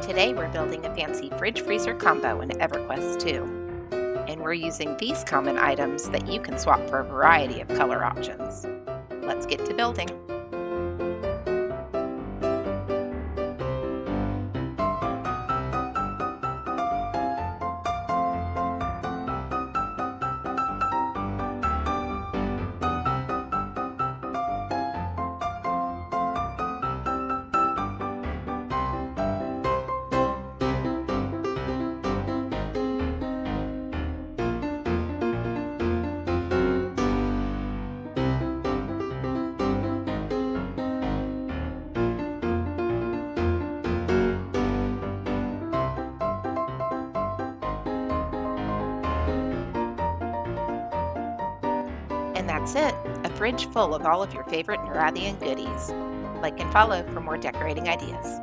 Today we're building a fancy fridge freezer combo in Everquest 2, and we're using these common items that you can swap for a variety of color options. Let's get to building. And that's it, a fridge full of all of your favorite Nerathian goodies. Like and follow for more decorating ideas.